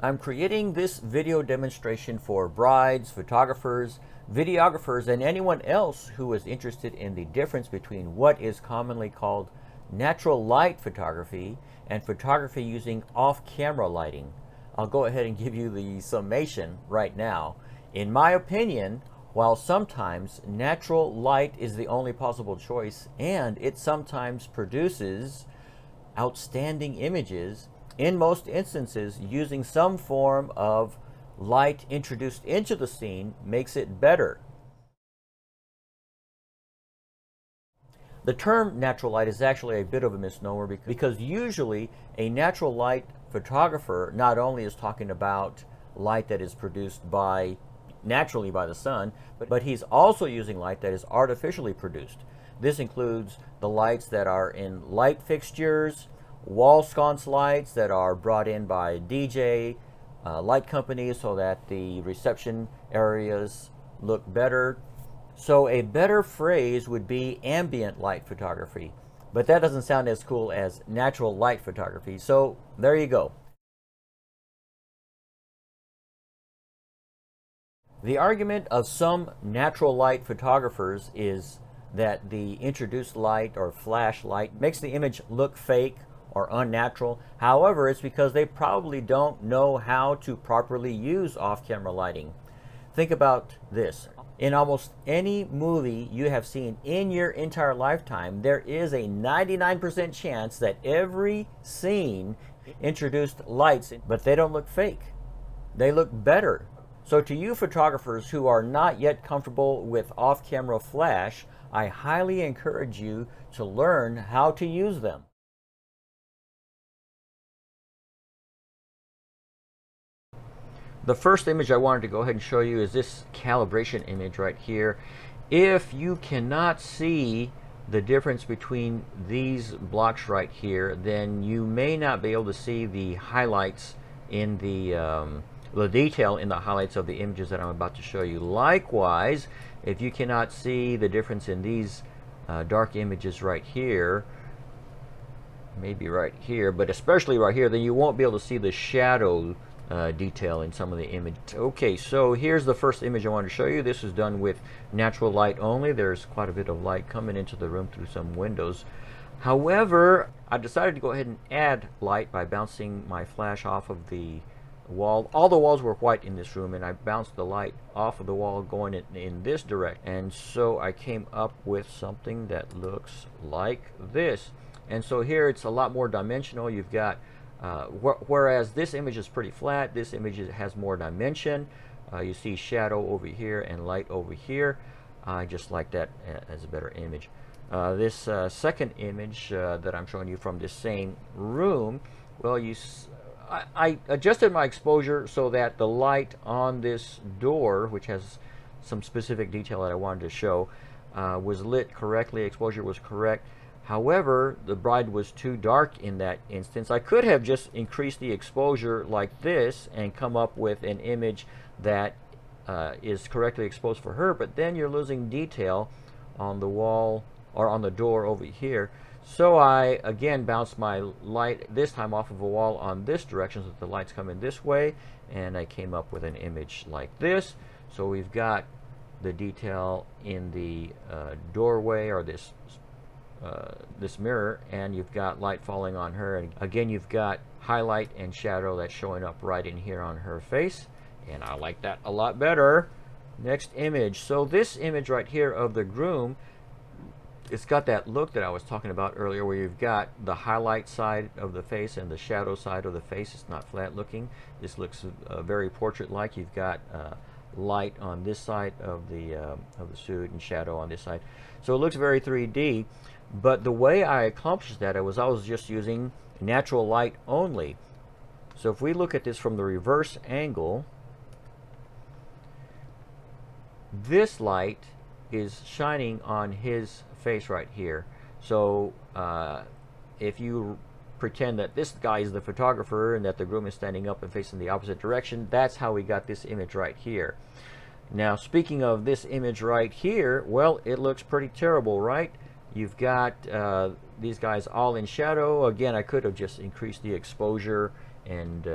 I'm creating this video demonstration for brides, photographers, videographers, and anyone else who is interested in the difference between what is commonly called natural light photography and photography using off-camera lighting. I'll go ahead and give you the summation right now. In my opinion, while sometimes natural light is the only possible choice and it sometimes produces outstanding images, in most instances, using some form of light introduced into the scene makes it better. The term natural light is actually a bit of a misnomer because usually a natural light photographer not only is talking about light that is produced naturally by the sun, but he's also using light that is artificially produced. This includes the lights that are in light fixtures, wall sconce lights that are brought in by DJ light companies so that the reception areas look better. So a better phrase would be ambient light photography, but that doesn't sound as cool as natural light photography. So there you go. The argument of some natural light photographers is that the introduced light or flash light makes the image look fake or unnatural. However, it's because they probably don't know how to properly use off-camera lighting. Think about this. In almost any movie you have seen in your entire lifetime, there is a 99% chance that every scene introduced lights, but they don't look fake. They look better. So to you photographers who are not yet comfortable with off-camera flash, I highly encourage you to learn how to use them. The first image I wanted to go ahead and show you is this calibration image right here. If you cannot see the difference between these blocks right here, then you may not be able to see the highlights in the detail in the highlights of the images that I'm about to show you. Likewise, if you cannot see the difference in these dark images right here, maybe right here, but especially right here, then you won't be able to see the shadow detail in some of the images. Okay, so here's the first image I wanted to show you. This is done with natural light only. There's quite a bit of light coming into the room through some windows. However, I decided to go ahead and add light by bouncing my flash off of the wall. All the walls were white in this room, and I bounced the light off of the wall going in this direction. And so I came up with something that looks like this. And so here it's a lot more dimensional. You've got whereas this image is pretty flat, this image has more dimension. You see shadow over here and light over here. I just like that as a better image. This second image that I'm showing you from this same room, well, I adjusted my exposure so that the light on this door, which has some specific detail that I wanted to show, was lit correctly, exposure was correct. However, the bride was too dark in that instance. I could have just increased the exposure like this and come up with an image that is correctly exposed for her, but then you're losing detail on the wall or on the door over here. So I again bounced my light, this time off of a wall on this direction so that the light's coming this way, and I came up with an image like this. So we've got the detail in the doorway, or this mirror, and you've got light falling on her, and again you've got highlight and shadow that's showing up right in here on her face, and I like that a lot better. Next image. So this image right here of the groom, it's got that look that I was talking about earlier, where you've got the highlight side of the face and the shadow side of the face. It's not flat looking. This looks very portrait-like. You've got light on this side of the suit and shadow on this side, so it looks very 3D. But the way I accomplished that, I was just using natural light only. So if we look at this from the reverse angle, this light is shining on his face right here. So if you pretend that this guy is the photographer and that the groom is standing up and facing the opposite direction, that's how we got this image right here. Now, speaking of this image right here, well, it looks pretty terrible, right? You've got these guys all in shadow. Again, I could have just increased the exposure and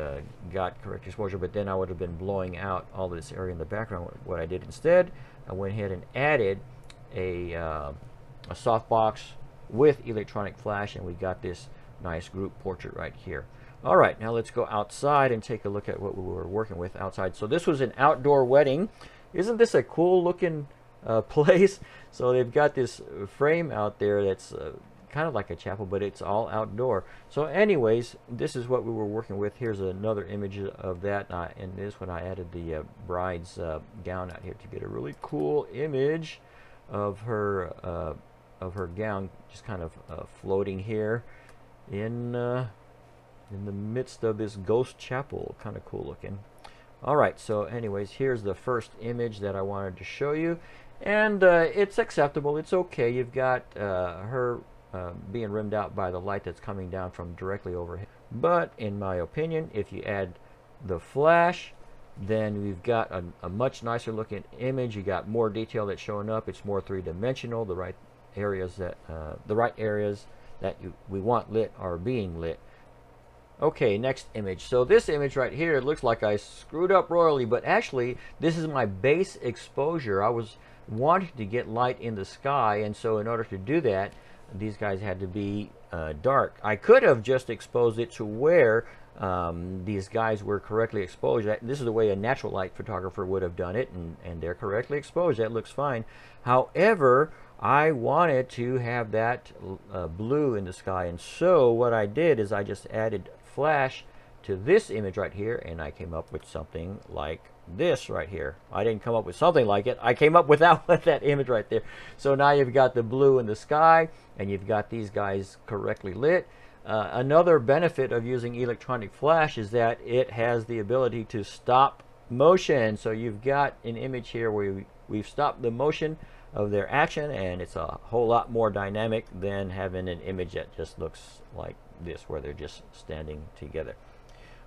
got correct exposure, but then I would have been blowing out all this area in the background. What I did instead, I went ahead and added a softbox with electronic flash, and we got this nice group portrait right here. All right, now let's go outside and take a look at what we were working with outside. So this was an outdoor wedding. Isn't this a cool looking place? So they've got this frame out there that's kind of like a chapel, but it's all outdoor. So anyways, this is what we were working with. Here's another image of that. And this one I added the bride's gown out here to get a really cool image of her gown, just kind of floating here in the midst of this ghost chapel. Kind of cool looking. All right, so anyways, here's the first image that I wanted to show you, and it's acceptable. It's okay. You've got her being rimmed out by the light that's coming down from directly overhead. But in my opinion, if you add the flash, then we've got a much nicer looking image. You got more detail that's showing up. It's more three-dimensional. The right areas that we want lit are being lit. Okay, next image. So this image right here, it looks like I screwed up royally, but actually this is my base exposure. I was wanting to get light in the sky, and so in order to do that, these guys had to be dark. I could have just exposed it to where these guys were correctly exposed. This is the way a natural light photographer would have done it, and they're correctly exposed. That looks fine. However, I wanted to have that blue in the sky, and so what I did is I just added flash to this image right here, and I came up with something like this right here. I didn't come up with something like it. I came up with that image right there. So now you've got the blue in the sky, and you've got these guys correctly lit. Another benefit of using electronic flash is that it has the ability to stop motion. So you've got an image here where we've stopped the motion of their action, and it's a whole lot more dynamic than having an image that just looks like this, where they're just standing together.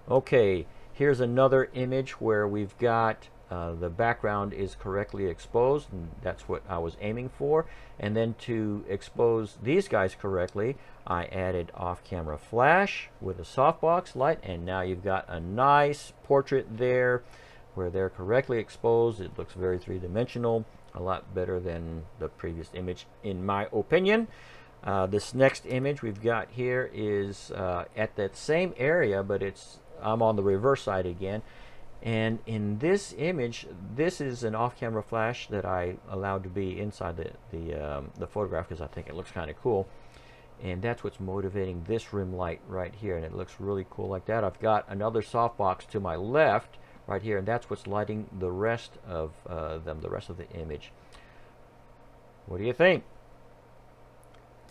Okay, here's another image where we've got the background is correctly exposed, and that's what I was aiming for. And then to expose these guys correctly, I added off-camera flash with a softbox light, and now you've got a nice portrait there where they're correctly exposed. It looks very three-dimensional, a lot better than the previous image in my opinion. This next image we've got here is at that same area, but I'm on the reverse side again. And in this image, this is an off-camera flash that I allowed to be inside the photograph because I think it looks kind of cool. And that's what's motivating this rim light right here, and it looks really cool like that. I've got another softbox to my left right here, and that's what's lighting the rest of the rest of the image. What do you think?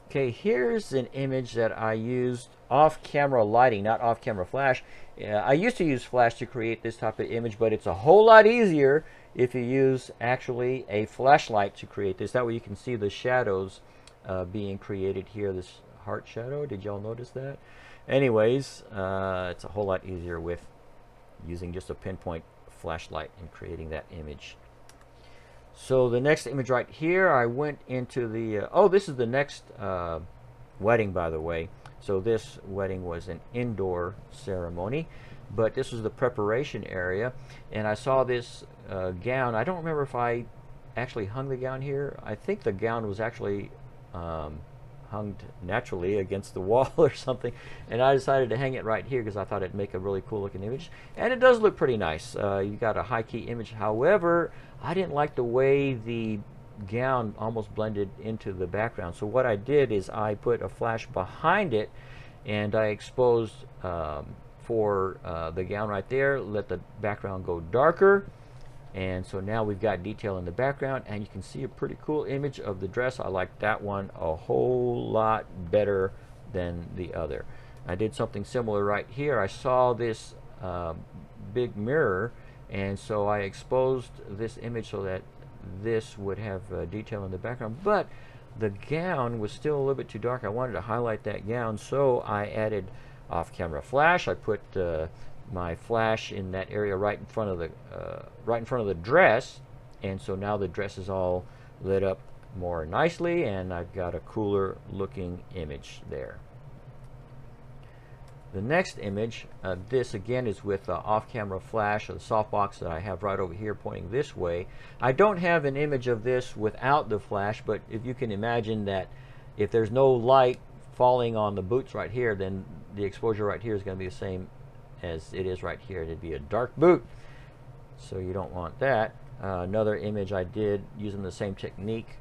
Okay, here's an image that I used off-camera lighting, not off-camera flash. I used to use flash to create this type of image, but it's a whole lot easier if you use actually a flashlight to create this. That way you can see the shadows being created here, this heart shadow. Did y'all notice that? Anyways, it's a whole lot easier with using just a pinpoint flashlight and creating that image. So the next image right here, I went into the this is the next wedding, by the way. So this wedding was an indoor ceremony, but this was the preparation area, and I saw this gown. I don't remember if I actually hung the gown here. I think the gown was actually hung naturally against the wall or something, and I decided to hang it right here because I thought it'd make a really cool looking image, and it does look pretty nice. You got a high key image. However, I didn't like the way the gown almost blended into the background, so what I did is I put a flash behind it, and I exposed for the gown right there, let the background go darker. And so now we've got detail in the background, and you can see a pretty cool image of the dress. I like that one a whole lot better than the other. I did something similar right here. I saw this big mirror, and so I exposed this image so that this would have detail in the background, but the gown was still a little bit too dark. I wanted to highlight that gown, so I added off-camera flash. I put my flash in that area right in front of the dress, and so now the dress is all lit up more nicely, and I've got a cooler looking image there. The next image, this again is with off-camera flash of the softbox that I have right over here pointing this way. I don't have an image of this without the flash, but if you can imagine that if there's no light falling on the boots right here, then the exposure right here is going to be the same as it is right here. It'd be a dark boot, so you don't want that. Another image I did using the same technique,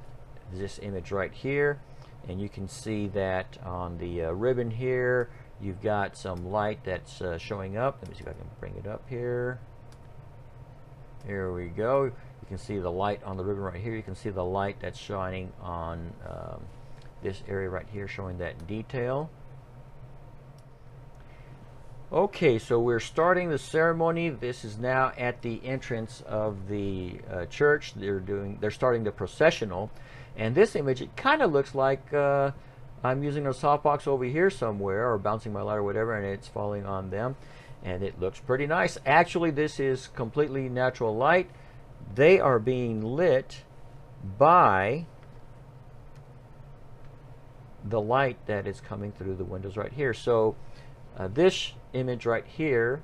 this image right here, and you can see that on the ribbon here you've got some light that's showing up. Let me see if I can bring it up here. Here we go. You can see the light on the ribbon right here. You can see the light that's shining on this area right here, showing that detail. Okay, so we're starting the ceremony. This is now at the entrance of the church. They're starting the processional, and this image, it kind of looks like I'm using a softbox over here somewhere, or bouncing my light or whatever, and it's falling on them, and it looks pretty nice. Actually, this is completely natural light. They are being lit by the light that is coming through the windows right here. So this image right here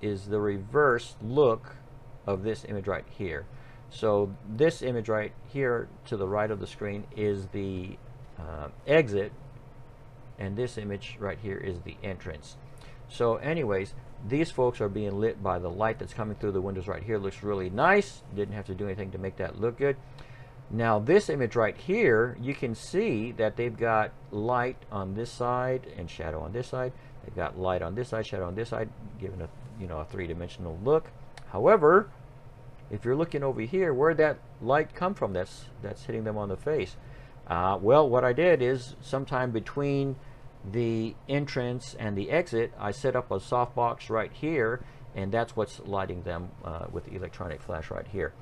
is the reverse look of this image right here. So this image right here to the right of the screen is the exit, and this image right here is the entrance. So anyways, these folks are being lit by the light that's coming through the windows right here. Looks really nice. Didn't have to do anything to make that look good. Now this image right here, you can see that they've got light on this side and shadow on this side. They've got light on this side, shadow on this side, giving a three-dimensional look. However, if you're looking over here, where'd that light come from that's hitting them on the face? Well, what I did is sometime between the entrance and the exit, I set up a softbox right here, and that's what's lighting them with the electronic flash right here.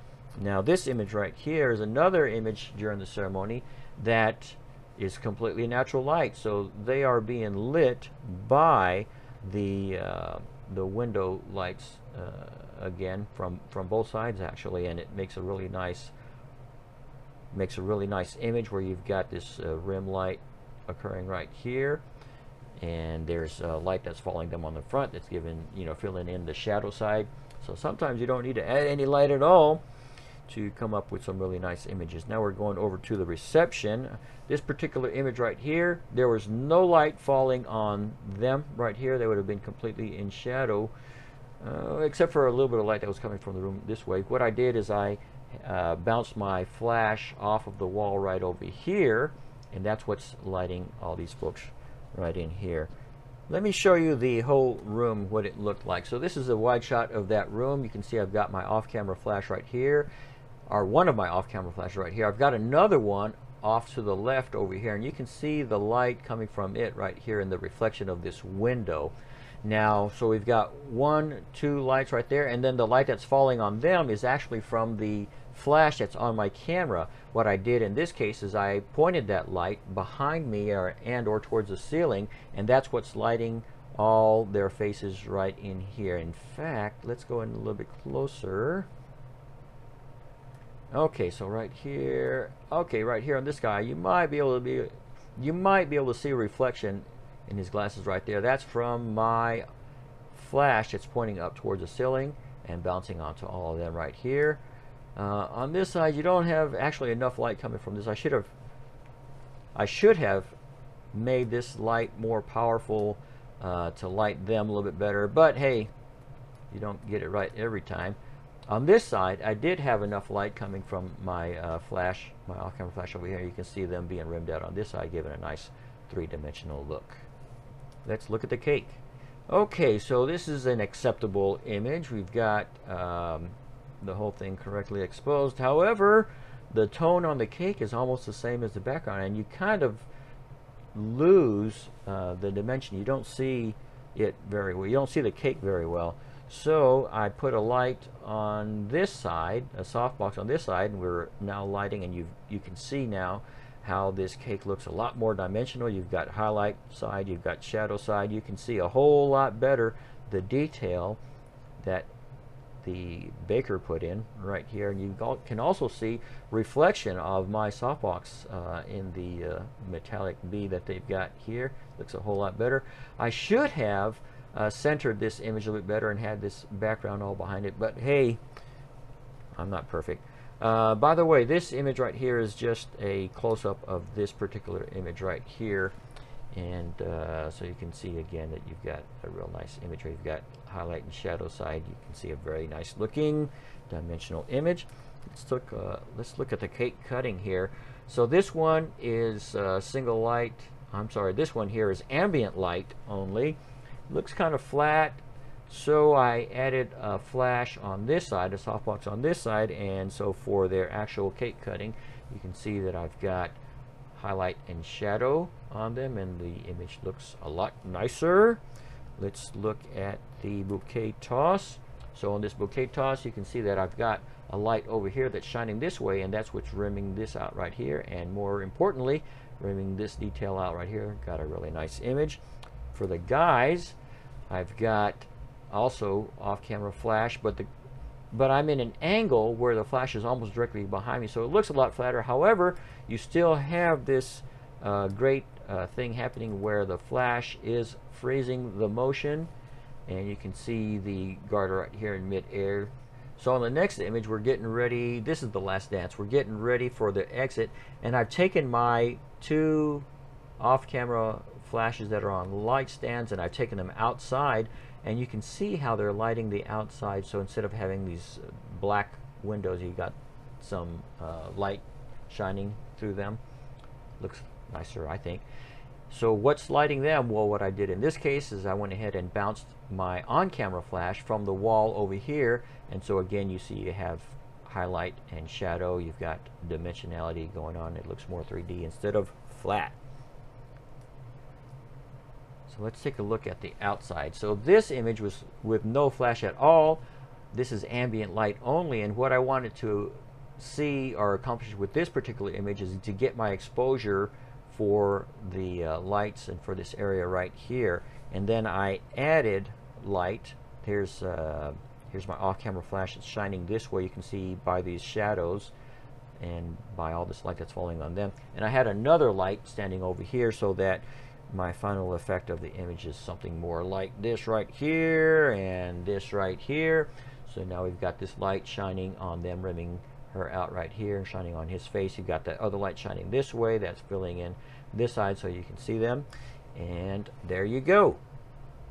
Now this image right here is another image during the ceremony that is completely natural light. So they are being lit by the window lights again from both sides actually, and it makes a really nice image where you've got this rim light occurring right here, and there's light that's following them on the front that's filling in the shadow side. So sometimes you don't need to add any light at all to come up with some really nice images. Now we're going over to the reception. This particular image right here, there was no light falling on them right here. They would have been completely in shadow, except for a little bit of light that was coming from the room this way. What I did is I bounced my flash off of the wall right over here, and that's what's lighting all these folks right in here. Let me show you the whole room, what it looked like. So this is a wide shot of that room. You can see I've got my off-camera flash right here, or one of my off-camera flashes right here. I've got another one off to the left over here, and you can see the light coming from it right here in the reflection of this window. Now, so we've got 1, 2 lights right there, and then the light that's falling on them is actually from the flash that's on my camera. What I did in this case is I pointed that light behind me or towards the ceiling, and that's what's lighting all their faces right in here. In fact, let's go in a little bit closer. Okay, so right here, right here on this guy, you might be able to see a reflection in his glasses right there. That's from my flash that's pointing up towards the ceiling and bouncing onto all of them right here. On this side, you don't have actually enough light coming from this. I should have made this light more powerful to light them a little bit better, but hey, you don't get it right every time. On this side, I did have enough light coming from my flash, my off-camera flash over here. You can see them being rimmed out on this side, giving a nice three-dimensional look. Let's look at the cake. Okay, so this is an acceptable image. We've got the whole thing correctly exposed. However, the tone on the cake is almost the same as the background, and you kind of lose the dimension. You don't see it very well. You don't see the cake very well. So I put a light on this side, a softbox on this side, and we're now lighting, and you can see now how this cake looks a lot more dimensional. You've got highlight side, you've got shadow side. You can see a whole lot better the detail that the baker put in right here, and you can also see reflection of my softbox in the metallic B that they've got here. Looks a whole lot better. I should have centered this image a little bit better and had this background all behind it, but hey, I'm not perfect. By the way, this image right here is just a close-up of this particular image right here. And so you can see again that you've got a real nice image where you've got highlight and shadow side. You can see a very nice looking dimensional image. Let's look at the cake cutting here. So this one is single light. I'm sorry, this one here is ambient light only. Looks kind of flat. So I added a flash on this side, a softbox on this side, and so for their actual cake cutting, you can see that I've got highlight and shadow on them, and the image looks a lot nicer. Let's look at the bouquet toss. So on this bouquet toss, you can see that I've got a light over here that's shining this way, and that's what's rimming this out right here, and more importantly, rimming this detail out right here. Got a really nice image. For the guys, I've got also off-camera flash, but I'm in an angle where the flash is almost directly behind me, so it looks a lot flatter. However, you still have this great thing happening where the flash is freezing the motion, and you can see the garter right here in mid-air. So on the next image, we're getting ready. This is the last dance. We're getting ready for the exit, and I've taken my two off-camera flashes that are on light stands, and I've taken them outside, and you can see how they're lighting the outside. So instead of having these black windows, you got some light shining through them. Looks nicer, I think. So what's lighting them? Well, what I did in this case is I went ahead and bounced my on-camera flash from the wall over here, and so again you see you have highlight and shadow. You've got dimensionality going on. It looks more 3D instead of flat. So let's take a look at the outside. So this image was with no flash at all. This is ambient light only, and what I wanted to see or accomplish with this particular image is to get my exposure for the lights and for this area right here. And then I added light. Here's my off-camera flash. It's shining this way. You can see by these shadows and by all this light that's falling on them. And I had another light standing over here so that my final effect of the image is something more like this right here and this right here. So now we've got this light shining on them, rimming her out right here and shining on his face. You've got that other light shining this way that's filling in this side so you can see them. And there you go.